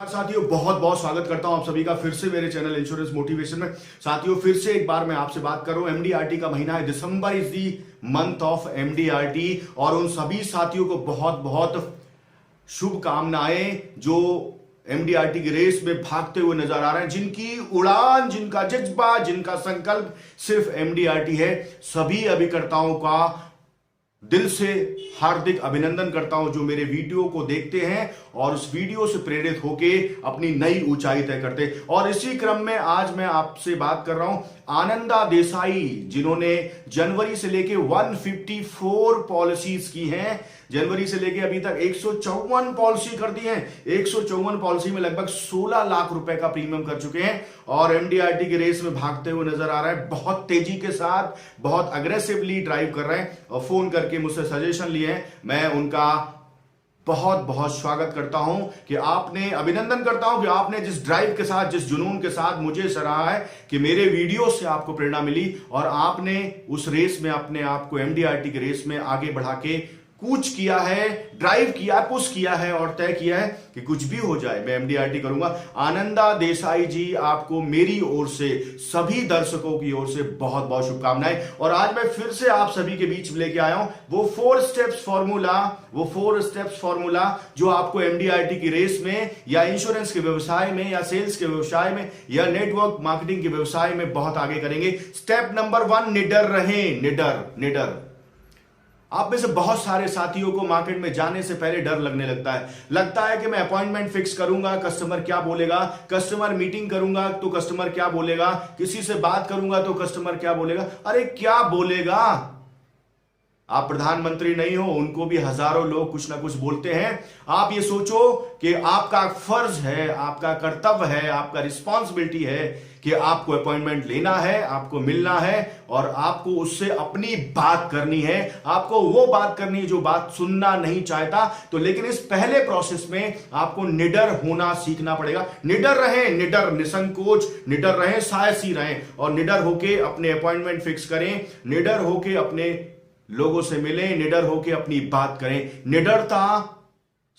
साथियों बहुत बहुत स्वागत करता हूं आप सभी का फिर से मेरे चैनल इंश्योरेंस मोटिवेशन में। साथियों फिर से एक बार मैं आपसे बात कर रहा हूं। एमडीआरटी का महीना है, December is the month of MDRT और उन सभी साथियों को बहुत बहुत शुभकामनाएं जो एमडीआरटी की रेस में भागते हुए नजर आ रहे हैं, जिनकी उड़ान, जिनका जज्बा, जिनका संकल्प सिर्फ एमडीआरटी है। सभी अभिकर्ताओं का दिल से हार्दिक अभिनंदन करता हूं जो मेरे वीडियो को देखते हैं और उस वीडियो से प्रेरित होके अपनी नई ऊंचाई तय करते हैं। और इसी क्रम में आज मैं आपसे बात कर रहा हूं आनंदा देसाई, जिन्होंने जनवरी से लेके 154 पॉलिसीज की हैं। जनवरी से लेके अभी तक 154 पॉलिसी कर दी है। 154 पॉलिसी में लगभग 16 लाख रुपए का प्रीमियम कर चुके हैं और एमडीआरटी की रेस में भागते हुए नजर आ रहा है। बहुत तेजी के साथ, बहुत अग्रेसिवली ड्राइव कर रहे हैं और फोन करके मुझसे सजेशन लिए हैं। मैं उनका बहुत बहुत स्वागत करता हूं कि आपने, अभिनंदन करता हूं कि आपने जिस ड्राइव के साथ, जिस जुनून के साथ मुझे सराहा है कि मेरे वीडियो से आपको प्रेरणा मिली और आपने उस रेस में अपने आप को, एमडीआरटी की रेस में आगे बढ़ा के कूच किया है, ड्राइव किया, पुश किया है और तय किया है कि कुछ भी हो जाए मैं एमडीआरटी करूंगा। आनंदा देसाई जी, आपको मेरी ओर से, सभी दर्शकों की ओर से बहुत बहुत शुभकामनाएं। और आज मैं फिर से आप सभी के बीच लेके आया हूं वो 4 स्टेप्स फॉर्मूला जो आपको एमडीआरटी की रेस में या इंश्योरेंस के व्यवसाय में या सेल्स के व्यवसाय में या नेटवर्क मार्केटिंग के व्यवसाय में बहुत आगे करेंगे। स्टेप नंबर 1, निडर रहें। निडर। आप में से बहुत सारे साथियों को मार्केट में जाने से पहले डर लगता है कि मैं अपॉइंटमेंट फिक्स करूंगा, कस्टमर क्या बोलेगा, कस्टमर मीटिंग करूंगा तो कस्टमर क्या बोलेगा, किसी से बात करूंगा तो कस्टमर क्या बोलेगा। अरे क्या बोलेगा? आप प्रधानमंत्री नहीं हो, उनको भी हजारों लोग कुछ ना कुछ बोलते हैं। आप ये सोचो कि आपका फर्ज है, आपका कर्तव्य है, आपका रिस्पॉन्सिबिलिटी है कि आपको अपॉइंटमेंट लेना है, आपको मिलना है और आपको उससे अपनी बात करनी है। आपको वो बात करनी है जो बात सुनना नहीं चाहता। तो लेकिन इस पहले प्रोसेस में आपको निडर होना सीखना पड़ेगा। निडर रहें, निडर, निसंकोच निडर रहें, साहसी रहें और निडर होके अपने अपॉइंटमेंट फिक्स करें, निडर होके अपने लोगों से मिलें, निडर होके अपनी बात करें। निडरता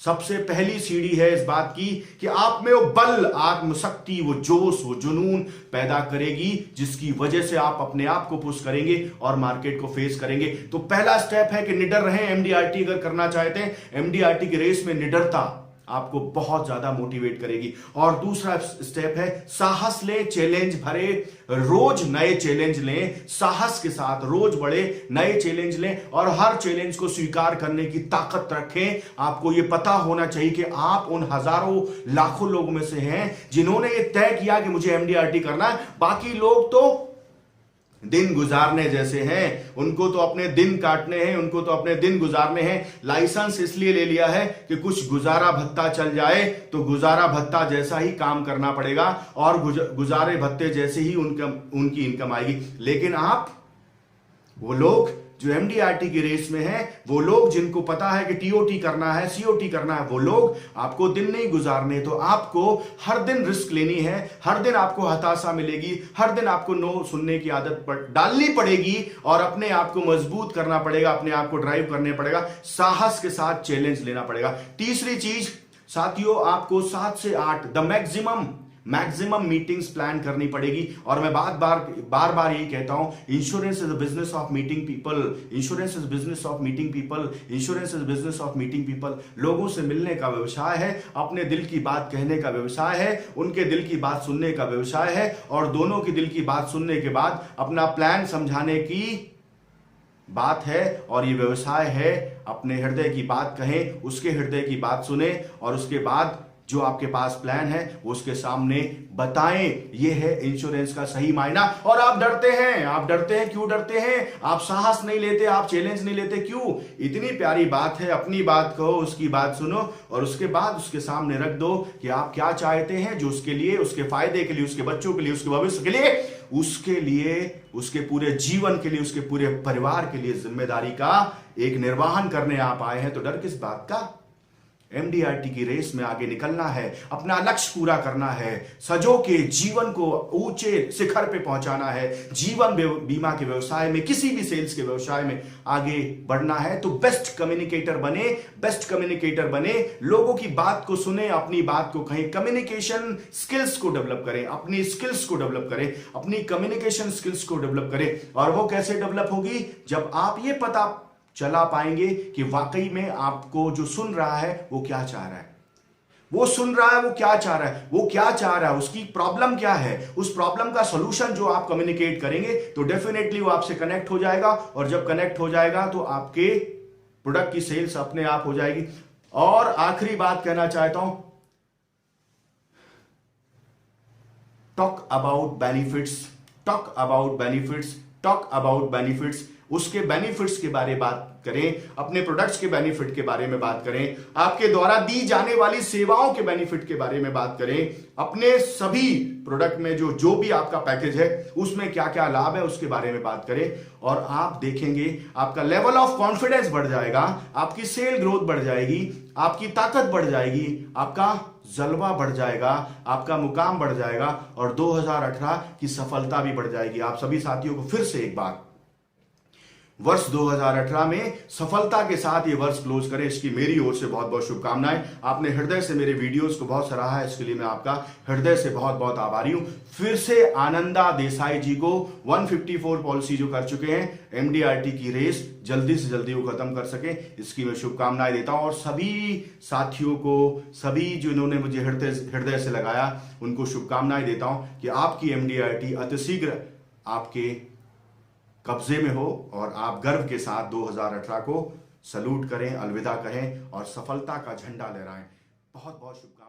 सबसे पहली सीढ़ी है इस बात की कि आप में वो बल, आत्मशक्ति, वो जोश, वो जुनून पैदा करेगी जिसकी वजह से आप अपने आप को पुश करेंगे और मार्केट को फेस करेंगे। तो पहला स्टेप है कि निडर रहें। एमडीआरटी अगर करना चाहते हैं, एमडीआरटी की रेस में निडरता आपको बहुत ज्यादा मोटिवेट करेगी। और दूसरा स्टेप है साहस लें, चैलेंज भरे, रोज नए चैलेंज लें, साहस के साथ रोज बड़े नए चैलेंज लें और हर चैलेंज को स्वीकार करने की ताकत रखें। आपको यह पता होना चाहिए कि आप उन हजारों लाखों लोगों में से हैं जिन्होंने यह तय किया कि मुझे एमडीआरटी करना है। बाकी लोग तो दिन गुजारने जैसे हैं, उनको तो अपने दिन काटने हैं, उनको तो अपने दिन गुजारने हैं। लाइसेंस इसलिए ले लिया है कि कुछ गुजारा भत्ता चल जाए तो गुजारा भत्ता जैसा ही काम करना पड़ेगा और गुजारे भत्ते जैसे ही उनकी इनकम आएगी। लेकिन आप, वो लोग जो एमडीआरटी की रेस में हैं, वो लोग जिनको पता है कि टीओटी करना है, सीओटी करना है, वो लोग आपको दिन नहीं गुजारने। तो आपको हर दिन रिस्क लेनी है, हर दिन आपको हताशा मिलेगी, हर दिन आपको नो सुनने की आदत डालनी पड़ेगी और अपने आप को मजबूत करना पड़ेगा, अपने आप को ड्राइव करने पड़ेगा, साहस के साथ चैलेंज लेना पड़ेगा। तीसरी चीज साथियों, आपको 7 से 8 द मैक्सिमम मीटिंग्स प्लान करनी पड़ेगी। और मैं बार बार यही कहता हूं, insurance is the business of meeting people, insurance is business of meeting people, insurance is business of meeting people. लोगों से मिलने का व्यवसाय है, अपने दिल की बात कहने का व्यवसाय है, उनके दिल की बात सुनने का व्यवसाय है और दोनों की दिल की बात सुनने के बाद अपना प्लान समझाने की बात है। और ये व्यवसाय है, अपने हृदय की बात कहें, उसके हृदय की बात सुने और उसके बाद जो आपके पास प्लान है वो उसके सामने बताएं। ये है इंश्योरेंस का सही मायना। और आप डरते हैं, क्यों डरते हैं? आप साहस नहीं लेते, आप चैलेंज नहीं लेते, क्यों? इतनी प्यारी बात है, अपनी बात कहो, उसकी बात सुनो और उसके बाद उसके सामने रख दो कि आप क्या चाहते हैं, जो उसके लिए, उसके फायदे के लिए, उसके बच्चों के लिए, उसके भविष्य के लिए, उसके लिए, उसके पूरे जीवन के लिए, उसके पूरे परिवार के लिए जिम्मेदारी का एक निर्वहन करने आप आए हैं। तो डर किस बात का? एमडीआरटी की रेस में आगे निकलना है, अपना लक्ष्य पूरा करना है, सजो के जीवन को ऊंचे शिखर पे पहुंचाना है, जीवन बीमा के व्यवसाय में, किसी भी सेल्स के व्यवसाय में आगे बढ़ना है, तो बेस्ट कम्युनिकेटर बने, लोगों की बात को सुने, अपनी बात को कहें, कम्युनिकेशन स्किल्स को डेवलप करें, अपनी स्किल्स को डेवलप करें, अपनी कम्युनिकेशन स्किल्स को डेवलप करें। और वो कैसे डेवलप होगी? जब आप ये पता चला पाएंगे कि वाकई में आपको जो सुन रहा है वो क्या चाह रहा है, वो सुन रहा है वो क्या चाह रहा है, वो क्या चाह रहा है, उसकी प्रॉब्लम क्या है, उस प्रॉब्लम का सॉल्यूशन जो आप कम्युनिकेट करेंगे तो डेफिनेटली वो आपसे कनेक्ट हो जाएगा, और जब कनेक्ट हो जाएगा तो आपके प्रोडक्ट की सेल्स अपने आप हो जाएगी। और आखिरी बात कहना चाहता हूं, टॉक अबाउट बेनिफिट्स, उसके बेनिफिट्स के बारे में बात करें, अपने प्रोडक्ट्स के बेनिफिट के बारे में बात करें, आपके द्वारा दी जाने वाली सेवाओं के बेनिफिट के बारे में बात करें, अपने सभी प्रोडक्ट में जो भी आपका पैकेज है उसमें क्या क्या लाभ है उसके बारे में बात करें, और आप देखेंगे आपका लेवल ऑफ कॉन्फिडेंस बढ़ जाएगा, आपकी सेल ग्रोथ बढ़ जाएगी, आपकी ताकत बढ़ जाएगी, आपका जलवा बढ़ जाएगा, आपका मुकाम बढ़ जाएगा, और 2018 की सफलता भी बढ़ जाएगी। आप सभी साथियों को फिर से एक बार वर्ष 2018 में सफलता के साथ ये वर्ष क्लोज करें, इसकी मेरी ओर से बहुत बहुत शुभकामनाएं। आपने हृदय से मेरे वीडियोस को बहुत सराहा है, इसके लिए मैं आपका हृदय से बहुत बहुत आभारी हूं। फिर से आनंदा देसाई जी को 154 पॉलिसी जो कर चुके हैं, एमडीआरटी की रेस जल्दी से जल्दी वो खत्म कर सके, इसकी मैं शुभकामनाएं देता हूं। और सभी साथियों को, सभी जिन्होंने मुझे हृदय से लगाया, उनको शुभकामनाएं देता हूं कि आपकी एमडीआरटी अतिशीघ्र आपके कब्जे में हो, और आप गर्व के साथ 2018 को सलूट करें, अलविदा कहें और सफलता का झंडा लहराएं। बहुत बहुत शुभकामनाएं।